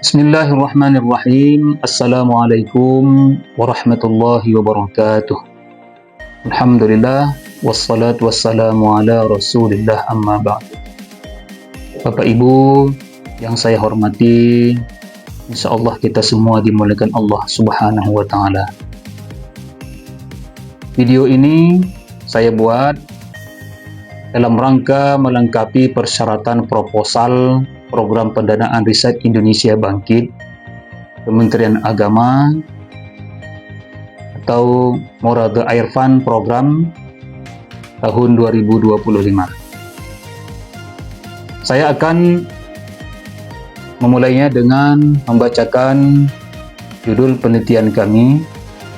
Bismillahirrahmanirrahim. Assalamualaikum warahmatullahi wabarakatuh. Alhamdulillah, wassalatu wassalamu ala rasulillah, amma ba'd. Bapak Ibu yang saya hormati, insyaallah kita semua dimuliakan Allah Subhanahu wa Ta'ala. Video ini saya buat dalam rangka melengkapi persyaratan proposal Program Pendanaan Riset Indonesia Bangkit Kementerian Agama atau Morada Air Fund Program tahun 2025. Saya akan memulainya dengan membacakan judul penelitian kami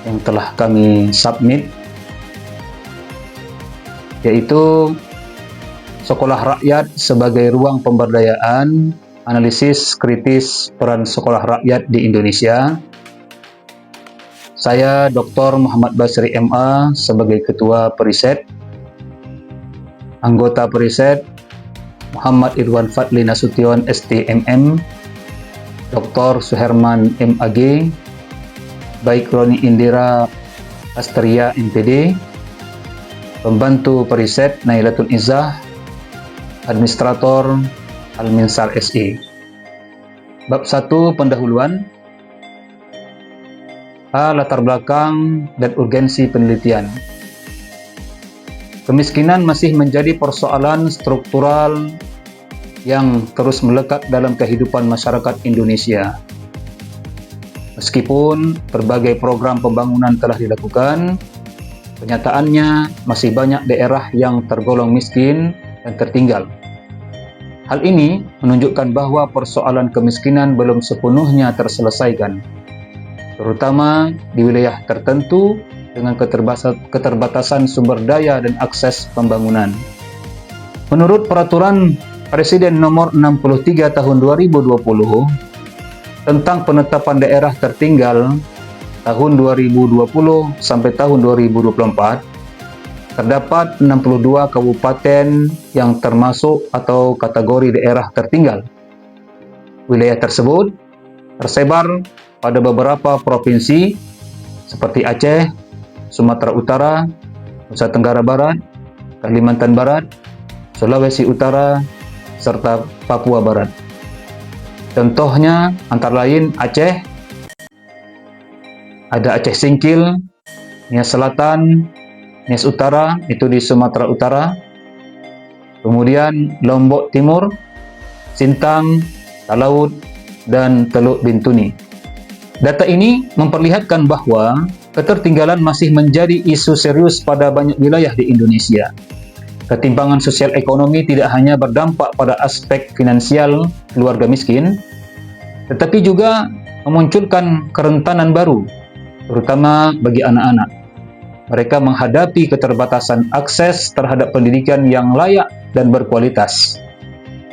yang telah kami submit, yaitu Sekolah Rakyat sebagai Ruang Pemberdayaan, Analisis Kritis Peran Sekolah Rakyat di Indonesia. Saya Dr. Muhammad Basri MA sebagai Ketua Periset. Anggota Periset Muhammad Irwan Fadli Nasution STMM, Dr. Suherman MAG, Baik Roni Indira Astria MPD, Pembantu Periset Nailatul Izzah, Administrator Al-Minsar SE. Bab 1, pendahuluan. A. Latar belakang dan urgensi penelitian. Kemiskinan masih menjadi persoalan struktural yang terus melekat dalam kehidupan masyarakat Indonesia. Meskipun berbagai program pembangunan telah dilakukan, kenyataannya masih banyak daerah yang tergolong miskin dan tertinggal. Hal ini menunjukkan bahwa persoalan kemiskinan belum sepenuhnya terselesaikan, terutama di wilayah tertentu dengan keterbatasan sumber daya dan akses pembangunan. Menurut Peraturan Presiden Nomor 63 Tahun 2020 tentang penetapan daerah tertinggal tahun 2020 sampai tahun 2024, terdapat 62 kabupaten yang termasuk atau kategori daerah tertinggal. Wilayah tersebut tersebar pada beberapa provinsi seperti Aceh, Sumatera Utara, Nusa Tenggara Barat, Kalimantan Barat, Sulawesi Utara, serta Papua Barat. Contohnya antara lain Aceh, ada Aceh Singkil, Nias Selatan, Nias Utara, itu di Sumatera Utara, kemudian Lombok Timur, Sintang, Talaut, dan Teluk Bintuni. Data ini memperlihatkan bahwa ketertinggalan masih menjadi isu serius pada banyak wilayah di Indonesia. Ketimpangan sosial ekonomi tidak hanya berdampak pada aspek finansial keluarga miskin, tetapi juga memunculkan kerentanan baru, terutama bagi anak-anak. Mereka menghadapi keterbatasan akses terhadap pendidikan yang layak dan berkualitas.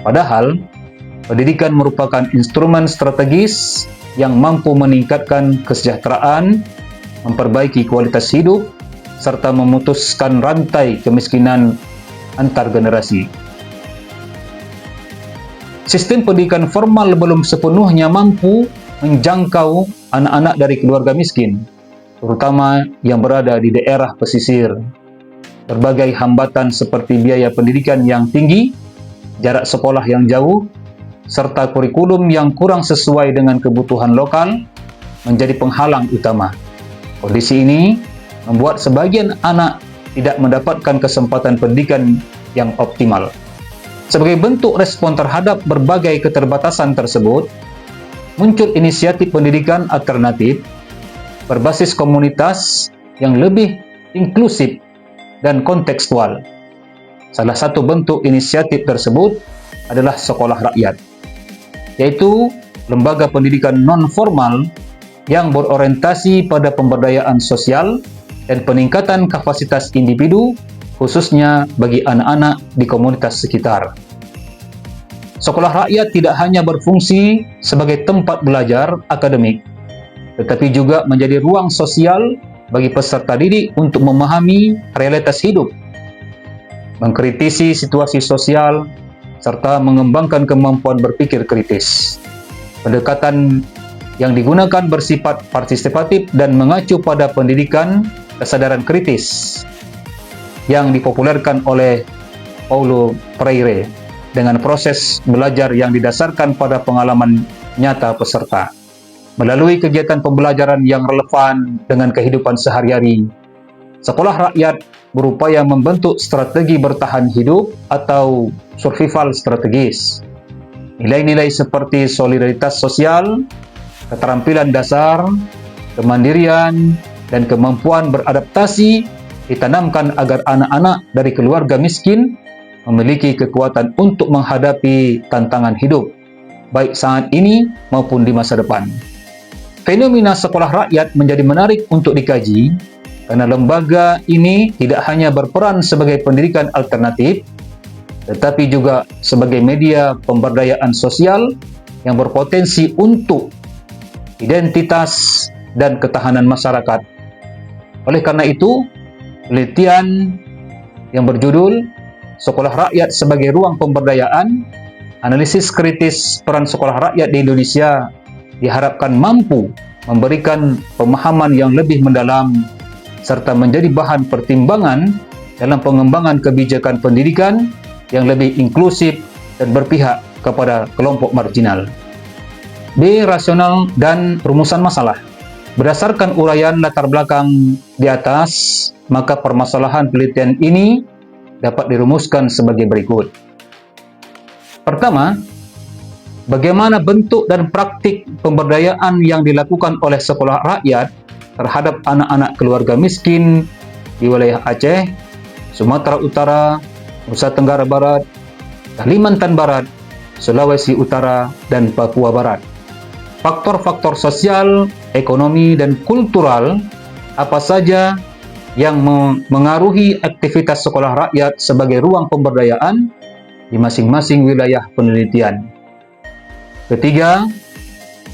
Padahal, pendidikan merupakan instrumen strategis yang mampu meningkatkan kesejahteraan, memperbaiki kualitas hidup, serta memutuskan rantai kemiskinan antar generasi. Sistem pendidikan formal belum sepenuhnya mampu menjangkau anak-anak dari keluarga miskin, terutama yang berada di daerah pesisir. Berbagai hambatan seperti biaya pendidikan yang tinggi, jarak sekolah yang jauh, serta kurikulum yang kurang sesuai dengan kebutuhan lokal menjadi penghalang utama. Kondisi ini membuat sebagian anak tidak mendapatkan kesempatan pendidikan yang optimal. Sebagai bentuk respon terhadap berbagai keterbatasan tersebut, muncul inisiatif pendidikan alternatif berbasis komunitas yang lebih inklusif dan kontekstual. Salah satu bentuk inisiatif tersebut adalah Sekolah Rakyat, yaitu lembaga pendidikan non-formal yang berorientasi pada pemberdayaan sosial dan peningkatan kapasitas individu, khususnya bagi anak-anak di komunitas sekitar. Sekolah Rakyat tidak hanya berfungsi sebagai tempat belajar akademik, tetapi juga menjadi ruang sosial bagi peserta didik untuk memahami realitas hidup, mengkritisi situasi sosial, serta mengembangkan kemampuan berpikir kritis. Pendekatan yang digunakan bersifat partisipatif dan mengacu pada pendidikan kesadaran kritis yang dipopulerkan oleh Paulo Freire dengan proses belajar yang didasarkan pada pengalaman nyata peserta. Melalui kegiatan pembelajaran yang relevan dengan kehidupan sehari-hari, sekolah rakyat berupaya membentuk strategi bertahan hidup atau survival strategis. Nilai-nilai seperti solidaritas sosial, keterampilan dasar, kemandirian, dan kemampuan beradaptasi ditanamkan agar anak-anak dari keluarga miskin memiliki kekuatan untuk menghadapi tantangan hidup, baik saat ini maupun di masa depan. Fenomena sekolah rakyat menjadi menarik untuk dikaji karena lembaga ini tidak hanya berperan sebagai pendidikan alternatif, tetapi juga sebagai media pemberdayaan sosial yang berpotensi untuk identitas dan ketahanan masyarakat. Oleh karena itu, penelitian yang berjudul Sekolah Rakyat sebagai Ruang Pemberdayaan, Analisis Kritis Peran Sekolah Rakyat di Indonesia diharapkan mampu memberikan pemahaman yang lebih mendalam serta menjadi bahan pertimbangan dalam pengembangan kebijakan pendidikan yang lebih inklusif dan berpihak kepada kelompok marginal. B. Rasional dan rumusan masalah. Berdasarkan uraian latar belakang di atas, maka permasalahan penelitian ini dapat dirumuskan sebagai berikut. Pertama, bagaimana bentuk dan praktik pemberdayaan yang dilakukan oleh sekolah rakyat terhadap anak-anak keluarga miskin di wilayah Aceh, Sumatera Utara, Nusa Tenggara Barat, Kalimantan Barat, Sulawesi Utara, dan Papua Barat. Faktor-faktor sosial, ekonomi, dan kultural apa saja yang mengaruhi aktivitas sekolah rakyat sebagai ruang pemberdayaan di masing-masing wilayah penelitian. Ketiga,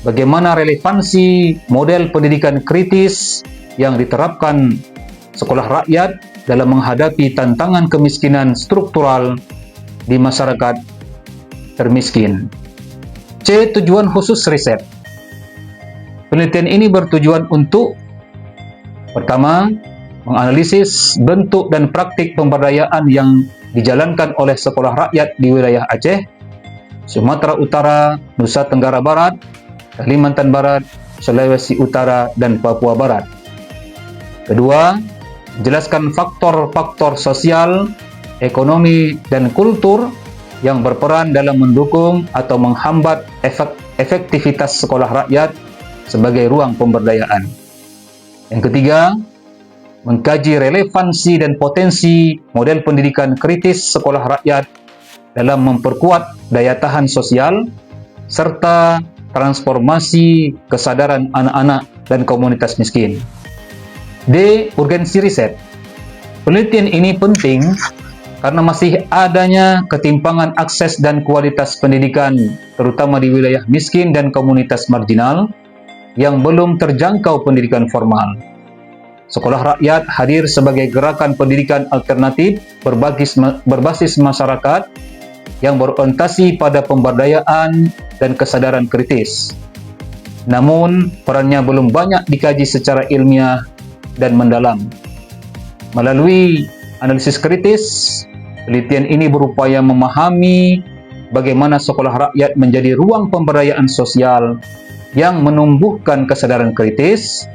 bagaimana relevansi model pendidikan kritis yang diterapkan sekolah rakyat dalam menghadapi tantangan kemiskinan struktural di masyarakat termiskin. C. Tujuan khusus riset. Penelitian ini bertujuan untuk pertama, menganalisis bentuk dan praktik pemberdayaan yang dijalankan oleh sekolah rakyat di wilayah Aceh, Sumatera Utara, Nusa Tenggara Barat, Kalimantan Barat, Sulawesi Utara, dan Papua Barat. Kedua, menjelaskan faktor-faktor sosial, ekonomi, dan kultur yang berperan dalam mendukung atau menghambat efektivitas sekolah rakyat sebagai ruang pemberdayaan. Yang ketiga, mengkaji relevansi dan potensi model pendidikan kritis sekolah rakyat dalam memperkuat daya tahan sosial serta transformasi kesadaran anak-anak dan komunitas miskin. D. Urgensi riset. Penelitian ini penting karena masih adanya ketimpangan akses dan kualitas pendidikan, terutama di wilayah miskin dan komunitas marginal yang belum terjangkau pendidikan formal. Sekolah rakyat hadir sebagai gerakan pendidikan alternatif berbasis masyarakat yang berorientasi pada pemberdayaan dan kesadaran kritis. Namun, perannya belum banyak dikaji secara ilmiah dan mendalam. Melalui analisis kritis, penelitian ini berupaya memahami bagaimana sekolah rakyat menjadi ruang pemberdayaan sosial yang menumbuhkan kesadaran kritis,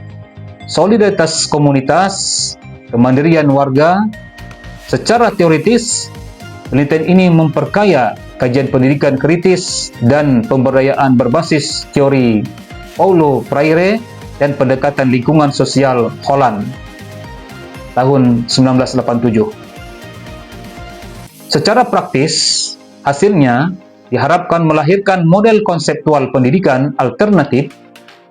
solidaritas komunitas, kemandirian warga. Secara teoritis, penelitian ini memperkaya kajian pendidikan kritis dan pemberdayaan berbasis teori Paulo Freire dan pendekatan lingkungan sosial Holland tahun 1987. Secara praktis, hasilnya diharapkan melahirkan model konseptual pendidikan alternatif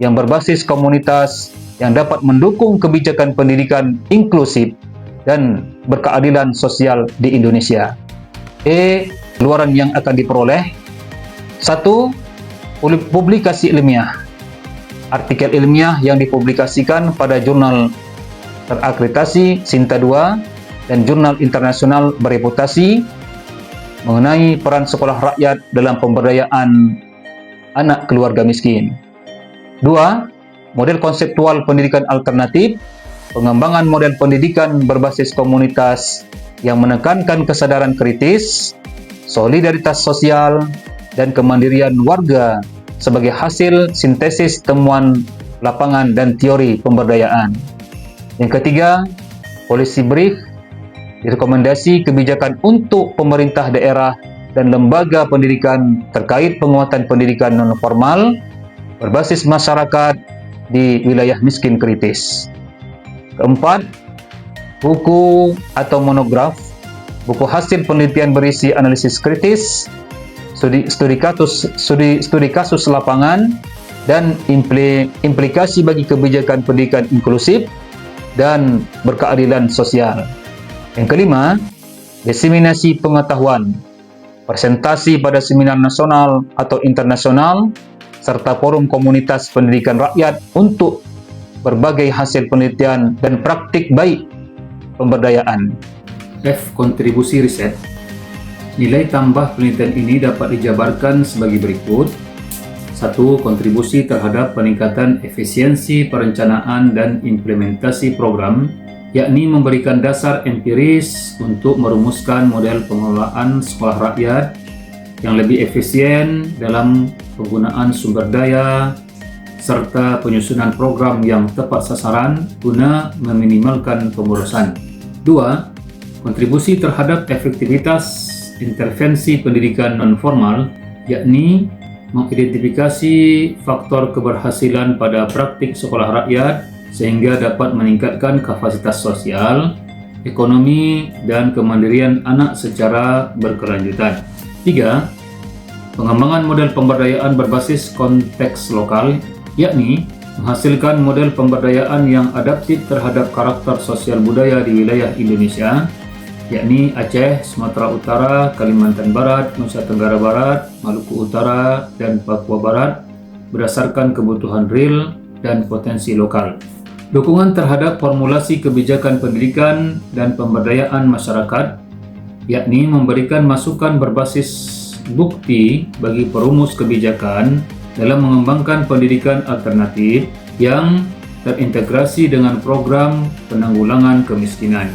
yang berbasis komunitas yang dapat mendukung kebijakan pendidikan inklusif dan berkeadilan sosial di Indonesia. Keluaran yang akan diperoleh: 1. Publikasi ilmiah. Artikel ilmiah yang dipublikasikan pada jurnal terakreditasi Sinta II dan jurnal internasional bereputasi mengenai peran sekolah rakyat dalam pemberdayaan anak keluarga miskin. 2. Model konseptual pendidikan alternatif, pengembangan model pendidikan berbasis komunitas yang menekankan kesadaran kritis, solidaritas sosial, dan kemandirian warga sebagai hasil sintesis temuan lapangan dan teori pemberdayaan. Yang ketiga, policy brief, rekomendasi kebijakan untuk pemerintah daerah dan lembaga pendidikan terkait penguatan pendidikan non-formal berbasis masyarakat di wilayah miskin kritis. Keempat, buku atau monograf, buku hasil penelitian berisi analisis kritis, studi kasus lapangan, dan implikasi bagi kebijakan pendidikan inklusif dan berkeadilan sosial. Yang kelima, diseminasi pengetahuan, presentasi pada seminar nasional atau internasional, serta forum komunitas pendidikan rakyat untuk berbagai hasil penelitian dan praktik baik pemberdayaan. F. Kontribusi riset. Nilai tambah penelitian ini dapat dijabarkan sebagai berikut. 1. Kontribusi terhadap peningkatan efisiensi perencanaan dan implementasi program, yakni memberikan dasar empiris untuk merumuskan model pengelolaan sekolah rakyat yang lebih efisien dalam penggunaan sumber daya, serta penyusunan program yang tepat sasaran guna meminimalkan pemborosan. 2. Kontribusi terhadap efektivitas intervensi pendidikan non-formal, yakni mengidentifikasi faktor keberhasilan pada praktik sekolah rakyat sehingga dapat meningkatkan kapasitas sosial, ekonomi, dan kemandirian anak secara berkelanjutan. 3. Pengembangan model pemberdayaan berbasis konteks lokal, yakni menghasilkan model pemberdayaan yang adaptif terhadap karakter sosial budaya di wilayah Indonesia, yakni Aceh, Sumatera Utara, Kalimantan Barat, Nusa Tenggara Barat, Maluku Utara, dan Papua Barat berdasarkan kebutuhan real dan potensi lokal. Dukungan terhadap formulasi kebijakan pendidikan dan pemberdayaan masyarakat, yakni memberikan masukan berbasis bukti bagi perumus kebijakan dalam mengembangkan pendidikan alternatif yang terintegrasi dengan program penanggulangan kemiskinan.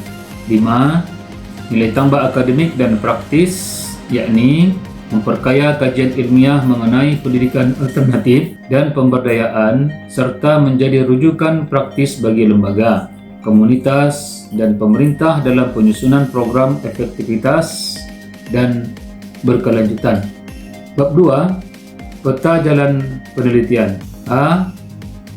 5. Nilai tambah akademik dan praktis, yakni memperkaya kajian ilmiah mengenai pendidikan alternatif dan pemberdayaan, serta menjadi rujukan praktis bagi lembaga, komunitas, dan pemerintah dalam penyusunan program efektivitas dan berkelanjutan. Bab 2. Peta jalan penelitian. A.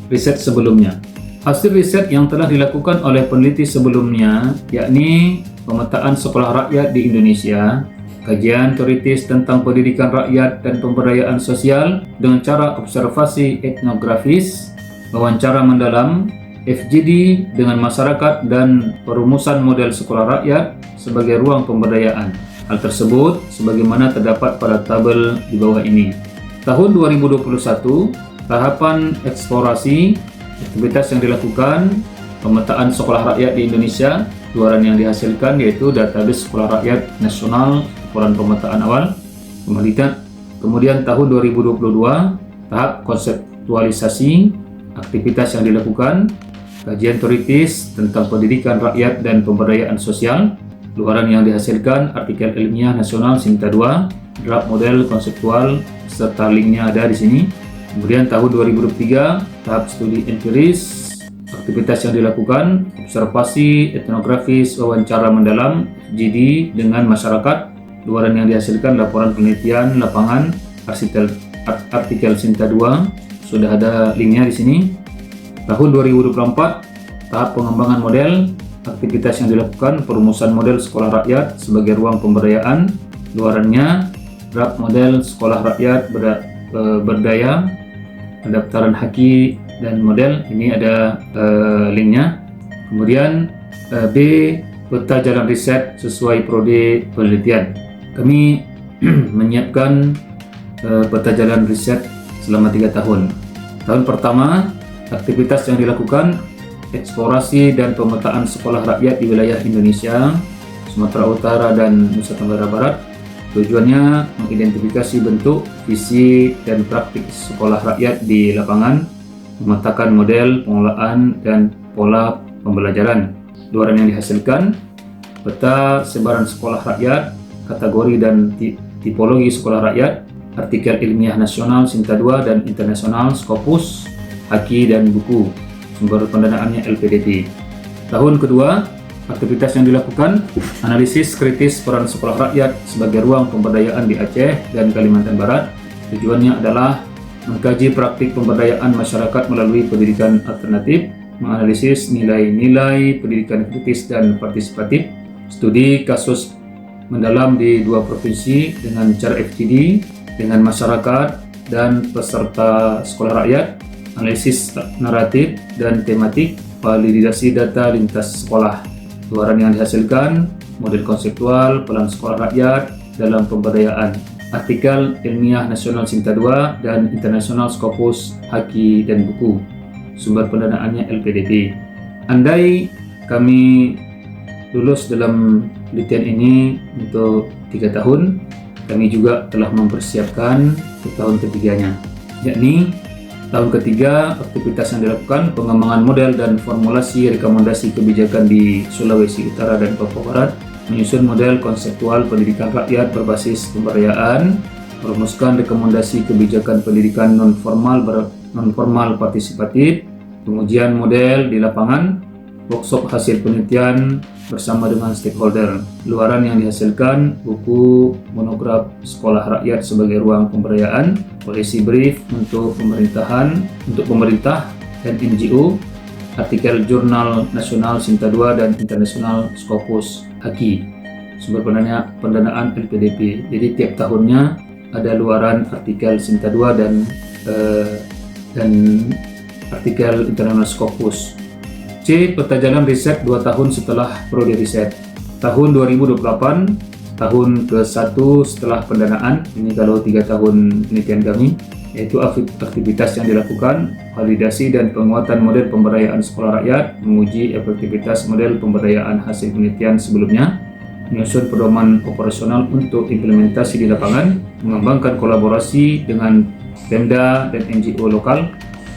Riset sebelumnya. Hasil riset yang telah dilakukan oleh peneliti sebelumnya, yakni pemetaan sekolah rakyat di Indonesia, kajian teoritis tentang pendidikan rakyat dan pemberdayaan sosial dengan cara observasi etnografis, wawancara mendalam, FGD dengan masyarakat, dan perumusan model sekolah rakyat sebagai ruang pemberdayaan. Hal tersebut sebagaimana terdapat pada tabel di bawah ini. Tahun 2021, tahapan eksplorasi, aktivitas yang dilakukan, pemetaan sekolah rakyat di Indonesia, luaran yang dihasilkan yaitu database sekolah rakyat nasional, laporan pemetaan awal, kemudian tahun 2022, tahap konseptualisasi, aktivitas yang dilakukan, kajian teoritis tentang pendidikan rakyat dan pemberdayaan sosial, luaran yang dihasilkan, artikel ilmiah nasional Sinta 2, draft model konseptual, serta linknya ada di sini. Kemudian tahun 2023, tahap studi empiris, aktivitas yang dilakukan, observasi etnografis, wawancara mendalam, FGD dengan masyarakat, luaran yang dihasilkan, laporan penelitian lapangan, artikel Sinta 2, sudah ada linknya di sini. Tahun 2024, tahap pengembangan model, aktivitas yang dilakukan, perumusan model sekolah rakyat sebagai ruang pemberdayaan, luarannya, draft model sekolah rakyat berdaya, pendaftaran haki dan model, ini ada linknya. Kemudian B, peta jalan riset sesuai prodi penelitian. Kami menyiapkan peta jalan riset selama 3 tahun. Tahun pertama, aktivitas yang dilakukan, eksplorasi dan pemetaan sekolah rakyat di wilayah Indonesia, Sumatera Utara dan Nusa Tenggara Barat. Tujuannya mengidentifikasi bentuk, visi, dan praktik sekolah rakyat di lapangan, memetakan model pengelolaan dan pola pembelajaran. Luaran yang dihasilkan: peta sebaran sekolah rakyat, kategori dan tipologi sekolah rakyat, artikel ilmiah nasional Sinta 2 dan internasional Scopus, haki dan buku. Sumber pendanaannya LPDP. Tahun kedua, aktivitas yang dilakukan: analisis kritis peran sekolah rakyat sebagai ruang pemberdayaan di Aceh dan Kalimantan Barat. Tujuannya adalah mengkaji praktik pemberdayaan masyarakat melalui pendidikan alternatif, menganalisis nilai-nilai pendidikan kritis dan partisipatif, studi kasus mendalam di 2 provinsi dengan cara FGD dengan masyarakat dan peserta sekolah rakyat, analisis naratif dan tematik, validasi data lintas sekolah. Luaran yang dihasilkan: model konseptual peran sekolah rakyat dalam pemberdayaan, artikel ilmiah nasional Sinta 2 dan internasional Scopus, haki dan buku. Sumber pendanaannya LPDP. Andai kami lulus dalam penelitian ini untuk 3 tahun, kami juga telah mempersiapkan ke tahun ketiganya, yakni tahun ketiga. Aktivitas yang dilakukan: pengembangan model dan formulasi rekomendasi kebijakan di Sulawesi Utara dan Papua Barat, menyusun model konseptual pendidikan rakyat berbasis pemberdayaan, merumuskan rekomendasi kebijakan pendidikan non-formal partisipatif, pengujian model di lapangan, workshop hasil penelitian bersama dengan stakeholder. Luaran yang dihasilkan: buku monograf sekolah rakyat sebagai ruang pemberdayaan, polisi brief untuk pemerintah dan NGO, artikel jurnal nasional Sinta 2 dan internasional Scopus, haki. Sumber pendanaan LPDP. Jadi tiap tahunnya ada luaran artikel Sinta 2 dan artikel internasional Scopus. C. Peta jalan riset 2 tahun setelah prodi riset. Tahun 2028, tahun ke-1 setelah pendanaan. Ini kalau 3 tahun penelitian kami, yaitu aktivitas yang dilakukan: validasi dan penguatan model pemberdayaan sekolah rakyat, menguji efektivitas model pemberdayaan hasil penelitian sebelumnya, menyusun pedoman operasional untuk implementasi di lapangan, mengembangkan kolaborasi dengan Pemda dan NGO lokal,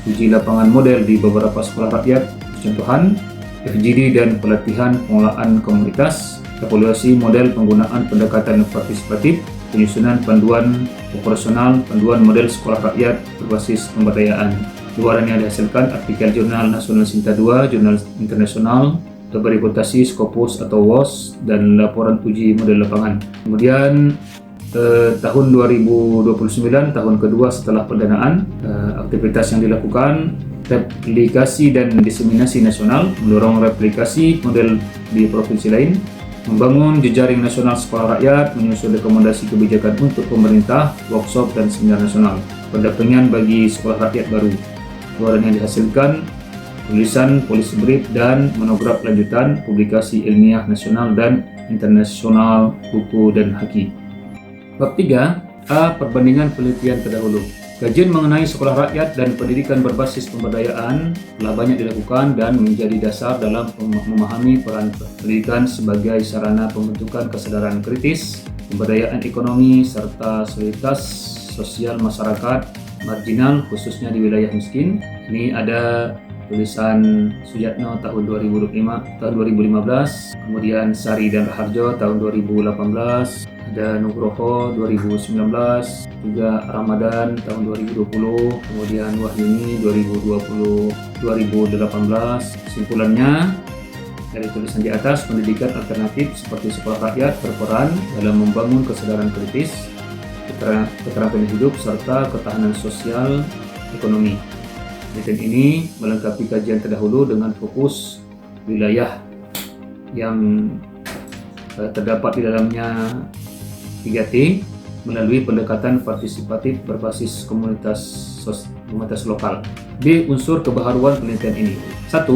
uji lapangan model di beberapa sekolah rakyat, contohan, FGD dan pelatihan pengelolaan komunitas, evaluasi model penggunaan pendekatan partisipatif, penyusunan panduan operasional, panduan model sekolah rakyat berbasis pemberdayaan. Luaran yang dihasilkan: artikel jurnal nasional Sinta 2, jurnal internasional, reputasi Scopus atau WOS, dan laporan uji model lapangan. Kemudian tahun 2029, tahun kedua setelah pendanaan, aktivitas yang dilakukan: replikasi dan diseminasi nasional, mendorong replikasi model di provinsi lain, membangun jejaring nasional sekolah rakyat, menyusun rekomendasi kebijakan untuk pemerintah, workshop dan seminar nasional, pendampingan bagi sekolah rakyat baru. Luaran yang dihasilkan: tulisan polisi brief dan monograf lanjutan, publikasi ilmiah nasional dan internasional, buku dan haki. Bab 3. A. Perbandingan penelitian terdahulu. Kajian mengenai sekolah rakyat dan pendidikan berbasis pemberdayaan telah banyak dilakukan dan menjadi dasar dalam memahami peran pendidikan sebagai sarana pembentukan kesadaran kritis, pemberdayaan ekonomi, serta soliditas sosial masyarakat marginal, khususnya di wilayah miskin. Ini ada tulisan Sujatno tahun 2015, kemudian Sari dan Raharjo tahun 2018, ada Nugroho 2019, juga Ramadan tahun 2020, kemudian Wahyuni 2018. Kesimpulannya dari tulisan di atas: pendidikan alternatif seperti sekolah rakyat berperan dalam membangun kesadaran kritis, keterampilan hidup, serta ketahanan sosial ekonomi. Penelitian ini melengkapi kajian terdahulu dengan fokus wilayah yang terdapat di dalamnya 3T melalui pendekatan partisipatif berbasis komunitas lokal. B. Unsur kebaharuan penelitian ini. 1.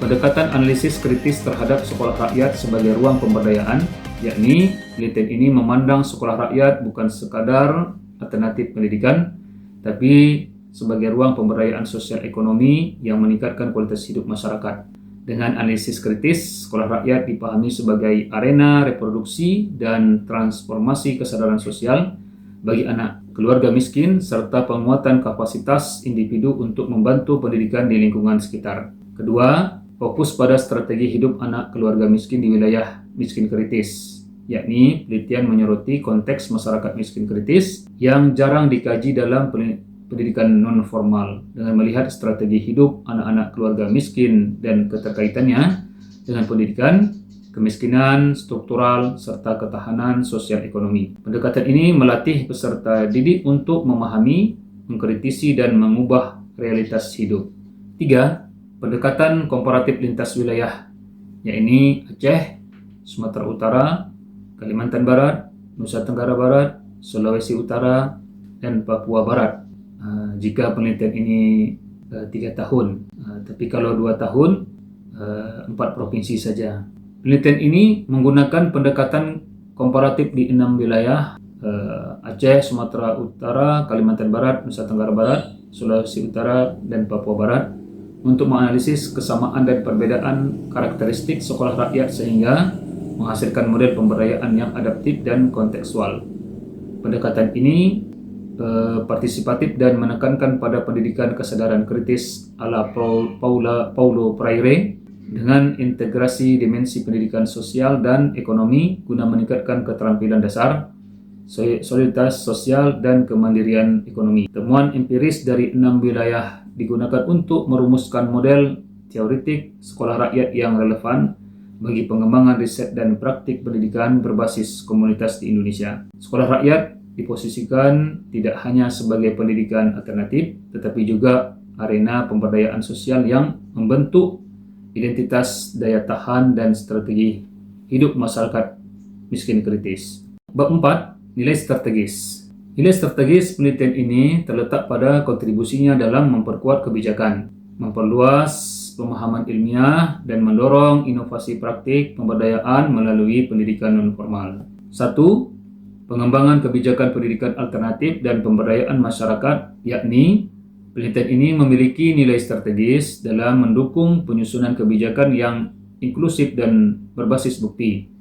Pendekatan analisis kritis terhadap sekolah rakyat sebagai ruang pemberdayaan, yakni penelitian ini memandang sekolah rakyat bukan sekadar alternatif pendidikan, tapi sebagai ruang pemberdayaan sosial ekonomi yang meningkatkan kualitas hidup masyarakat. Dengan analisis kritis, sekolah rakyat dipahami sebagai arena reproduksi dan transformasi kesadaran sosial bagi anak keluarga miskin serta penguatan kapasitas individu untuk membantu pendidikan di lingkungan sekitar. Kedua, fokus pada strategi hidup anak keluarga miskin di wilayah miskin kritis, yakni penelitian menyoroti konteks masyarakat miskin kritis yang jarang dikaji dalam pendidikan non-formal dengan melihat strategi hidup anak-anak keluarga miskin dan keterkaitannya dengan pendidikan, kemiskinan struktural, serta ketahanan sosial ekonomi. Pendekatan ini melatih peserta didik untuk memahami, mengkritisi, dan mengubah realitas hidup. 3. Pendekatan komparatif lintas wilayah, yakni Aceh, Sumatera Utara, Kalimantan Barat, Nusa Tenggara Barat, Sulawesi Utara, dan Papua Barat. Jika penelitian ini 3 tahun, tapi kalau 2 tahun 4 provinsi saja. Penelitian ini menggunakan pendekatan komparatif di 6 wilayah, Aceh, Sumatera Utara, Kalimantan Barat, Nusa Tenggara Barat, Sulawesi Utara, dan Papua Barat untuk menganalisis kesamaan dan perbedaan karakteristik sekolah rakyat sehingga menghasilkan model pemberdayaan yang adaptif dan kontekstual. Pendekatan ini partisipatif dan menekankan pada pendidikan kesadaran kritis ala Paulo Freire dengan integrasi dimensi pendidikan sosial dan ekonomi guna meningkatkan keterampilan dasar, soliditas sosial, dan kemandirian ekonomi. Temuan empiris dari 6 wilayah digunakan untuk merumuskan model teoretik sekolah rakyat yang relevan bagi pengembangan riset dan praktik pendidikan berbasis komunitas di Indonesia. Sekolah rakyat diposisikan tidak hanya sebagai pendidikan alternatif, tetapi juga arena pemberdayaan sosial yang membentuk identitas, daya tahan, dan strategi hidup masyarakat miskin kritis. Bab 4. Nilai strategis. Nilai strategis penelitian ini terletak pada kontribusinya dalam memperkuat kebijakan, memperluas pemahaman ilmiah, dan mendorong inovasi praktik pemberdayaan melalui pendidikan non-formal. 1. Pengembangan kebijakan pendidikan alternatif dan pemberdayaan masyarakat, yakni penelitian ini memiliki nilai strategis dalam mendukung penyusunan kebijakan yang inklusif dan berbasis bukti.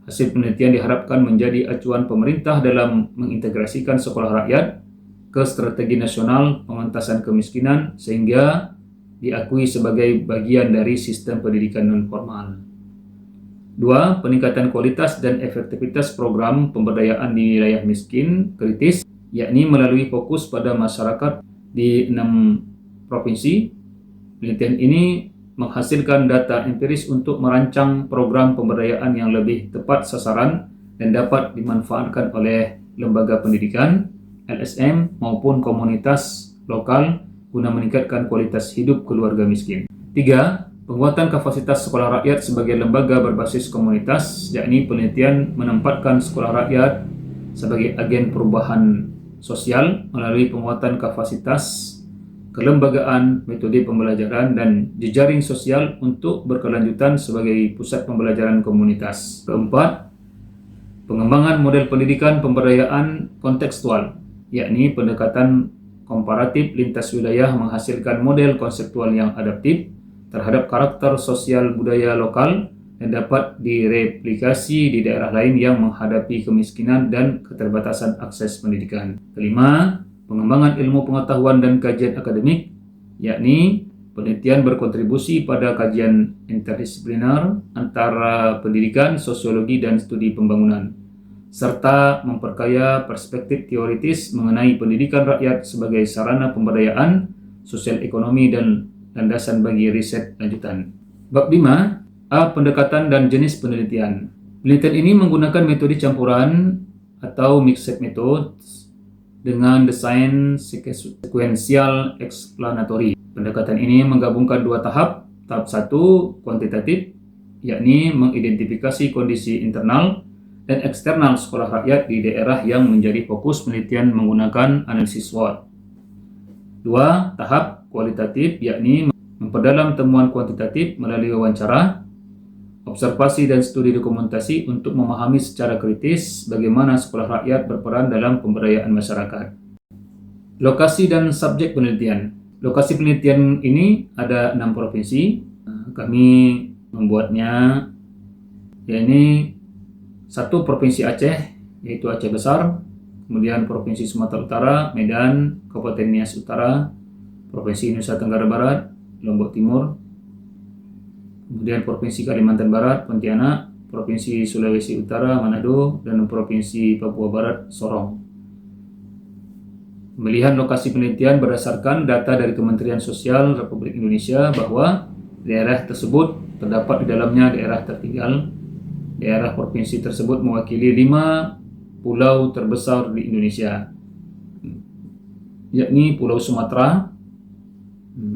Hasil penelitian diharapkan menjadi acuan pemerintah dalam mengintegrasikan sekolah rakyat ke strategi nasional pengentasan kemiskinan sehingga diakui sebagai bagian dari sistem pendidikan non-formal. 2. Peningkatan kualitas dan efektivitas program pemberdayaan di wilayah miskin kritis, yakni melalui fokus pada masyarakat di 6 provinsi. Penelitian ini menghasilkan data empiris untuk merancang program pemberdayaan yang lebih tepat sasaran dan dapat dimanfaatkan oleh lembaga pendidikan, LSM, maupun komunitas lokal guna meningkatkan kualitas hidup keluarga miskin. 3. Penguatan kapasitas sekolah rakyat sebagai lembaga berbasis komunitas, yakni penelitian menempatkan sekolah rakyat sebagai agen perubahan sosial melalui penguatan kapasitas, kelembagaan, metode pembelajaran, dan jejaring sosial untuk berkelanjutan sebagai pusat pembelajaran komunitas. Keempat, pengembangan model pendidikan pemberdayaan kontekstual, yakni pendekatan komparatif lintas wilayah menghasilkan model konseptual yang adaptif terhadap karakter sosial budaya lokal dan dapat direplikasi di daerah lain yang menghadapi kemiskinan dan keterbatasan akses pendidikan. Kelima, pengembangan ilmu pengetahuan dan kajian akademik, yakni penelitian berkontribusi pada kajian interdisipliner antara pendidikan, sosiologi, dan studi pembangunan, serta memperkaya perspektif teoritis mengenai pendidikan rakyat sebagai sarana pemberdayaan sosial ekonomi dan landasan bagi riset lanjutan. Bab 5. Pendekatan dan jenis penelitian. Penelitian ini menggunakan metode campuran atau mixed methods dengan desain sequential explanatory. Pendekatan ini menggabungkan 2 tahap. Tahap 1 kuantitatif, yakni mengidentifikasi kondisi internal dan eksternal sekolah rakyat di daerah yang menjadi fokus penelitian menggunakan analisis SWOT. 2. Tahap kualitatif, yakni memperdalam temuan kuantitatif melalui wawancara, observasi, dan studi dokumentasi untuk memahami secara kritis bagaimana sekolah rakyat berperan dalam pemberdayaan masyarakat. Lokasi dan subjek penelitian. Lokasi penelitian ini ada 6 provinsi, Kami membuatnya, yakni satu Provinsi Aceh, yaitu Aceh Besar, kemudian Provinsi Sumatera Utara, Medan, Kabupaten Nias Utara, Provinsi Nusa Tenggara Barat, Lombok Timur, kemudian Provinsi Kalimantan Barat, Pontianak, Provinsi Sulawesi Utara, Manado, dan Provinsi Papua Barat, Sorong. Pemilihan lokasi penelitian berdasarkan data dari Kementerian Sosial Republik Indonesia bahwa daerah tersebut terdapat di dalamnya daerah tertinggal. Daerah provinsi tersebut mewakili 5 pulau terbesar di Indonesia, yakni Pulau Sumatera,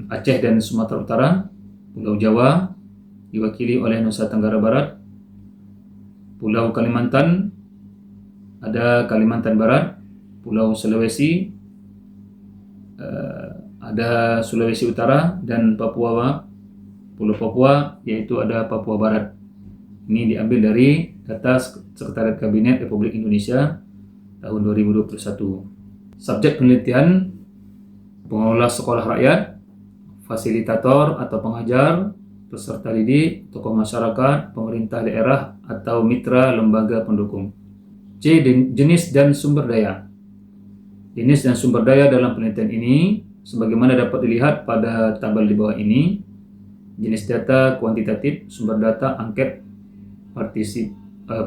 Aceh dan Sumatera Utara, Pulau Jawa diwakili oleh Nusa Tenggara Barat, Pulau Kalimantan, ada Kalimantan Barat, Pulau Sulawesi, ada Sulawesi Utara, dan Papua, Pulau Papua, yaitu ada Papua Barat. Ini diambil dari data Sekretariat Kabinet Republik Indonesia tahun 2021. Subjek penelitian: pengelola sekolah rakyat, fasilitator atau pengajar, peserta didik, tokoh masyarakat, pemerintah daerah, atau mitra lembaga pendukung. C. Jenis dan sumber daya. Jenis dan sumber daya dalam penelitian ini sebagaimana dapat dilihat pada tabel di bawah ini. Jenis data kuantitatif, sumber data angket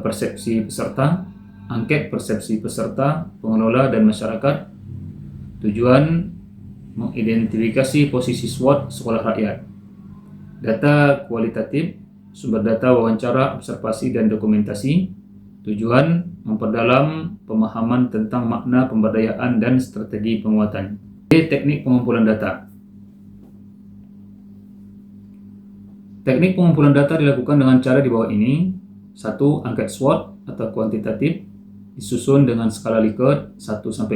persepsi peserta, angket persepsi peserta, pengelola, dan masyarakat. Tujuan mengidentifikasi posisi SWOT sekolah rakyat. Data kualitatif, sumber data wawancara, observasi, dan dokumentasi. Tujuan memperdalam pemahaman tentang makna pemberdayaan dan strategi penguatan. Teknik pengumpulan data. Teknik pengumpulan data dilakukan dengan cara di bawah ini. 1. Angket SWOT atau kuantitatif disusun dengan skala Likert 1-5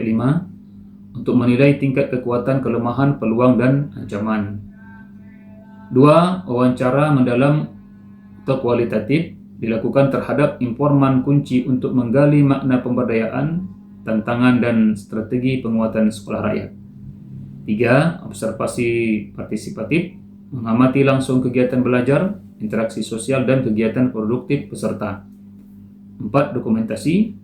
untuk menilai tingkat kekuatan, kelemahan, peluang, dan ancaman. 2. Wawancara mendalam atau kualitatif dilakukan terhadap informan kunci untuk menggali makna pemberdayaan, tantangan, dan strategi penguatan sekolah rakyat. 3. Observasi partisipatif mengamati langsung kegiatan belajar, interaksi sosial, dan kegiatan produktif peserta. 4. Dokumentasi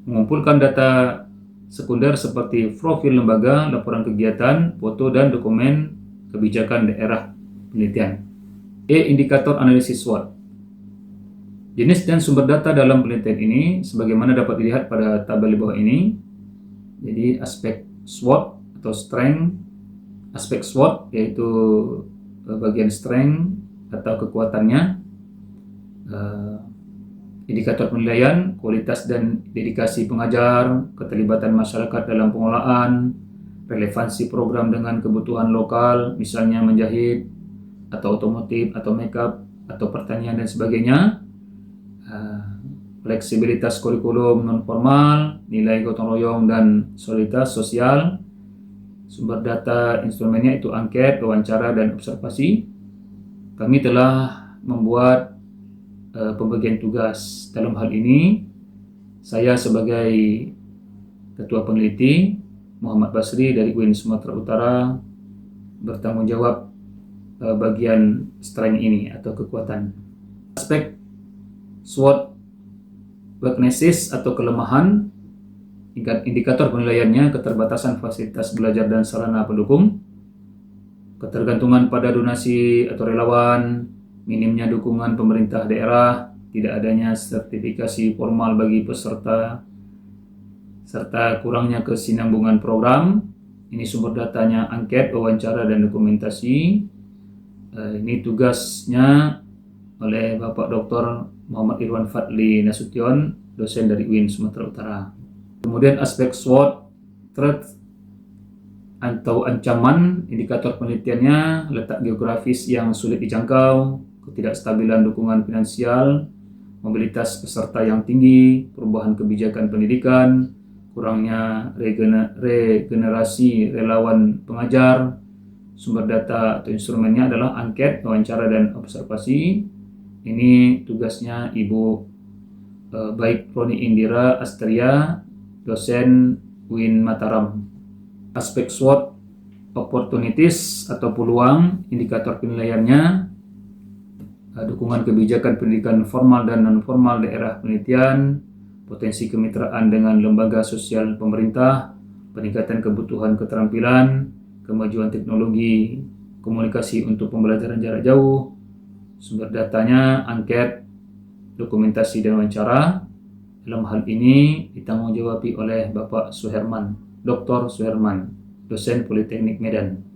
mengumpulkan data sekunder seperti profil lembaga, laporan kegiatan, foto, dan dokumen kebijakan daerah penelitian. Indikator analisis SWOT. Jenis dan sumber data dalam penelitian ini sebagaimana dapat dilihat pada tabel di bawah ini. Jadi aspek SWOT atau strength, aspek SWOT yaitu bagian strength atau kekuatannya, indikator penilaian, kualitas dan dedikasi pengajar, keterlibatan masyarakat dalam pengolahan, relevansi program dengan kebutuhan lokal, misalnya menjahit, atau otomotif, atau makeup, atau pertanian dan sebagainya, fleksibilitas kurikulum non formal, nilai gotong royong dan soliditas sosial. Sumber data instrumennya itu angket, wawancara, dan observasi. Kami telah membuat pembagian tugas. Dalam hal ini, saya sebagai Ketua Peneliti, Muhammad Basri dari UIN Sumatera Utara, bertanggung jawab bagian strength ini atau kekuatan. Aspek SWOT weaknesses atau kelemahan, indikator penilaiannya keterbatasan fasilitas belajar dan sarana pendukung, ketergantungan pada donasi atau relawan, minimnya dukungan pemerintah daerah, tidak adanya sertifikasi formal bagi peserta, serta kurangnya kesinambungan program. Ini sumber datanya angket, wawancara, dan dokumentasi. Ini tugasnya oleh Bapak Dr. Muhammad Irwan Fadli Nasution, dosen dari UIN Sumatera Utara. Kemudian aspek SWOT, threat atau ancaman, indikator penelitiannya letak geografis yang sulit dijangkau, ketidakstabilan dukungan finansial, mobilitas peserta yang tinggi, perubahan kebijakan pendidikan, kurangnya regenerasi relawan pengajar. Sumber data atau instrumennya adalah angket, wawancara, dan observasi. Ini tugasnya Ibu Baik Roni Indira Astria, dosen UIN Mataram. Aspek SWOT opportunities atau peluang, indikator penilaiannya dukungan kebijakan pendidikan formal dan non-formal daerah penelitian, potensi kemitraan dengan lembaga sosial pemerintah, peningkatan kebutuhan keterampilan, kemajuan teknologi komunikasi untuk pembelajaran jarak jauh, sumber datanya, angket, dokumentasi dan wawancara. Dalam hal ini ditanggung jawabi oleh Bapak Suherman, Dr. Suherman, dosen Politeknik Medan.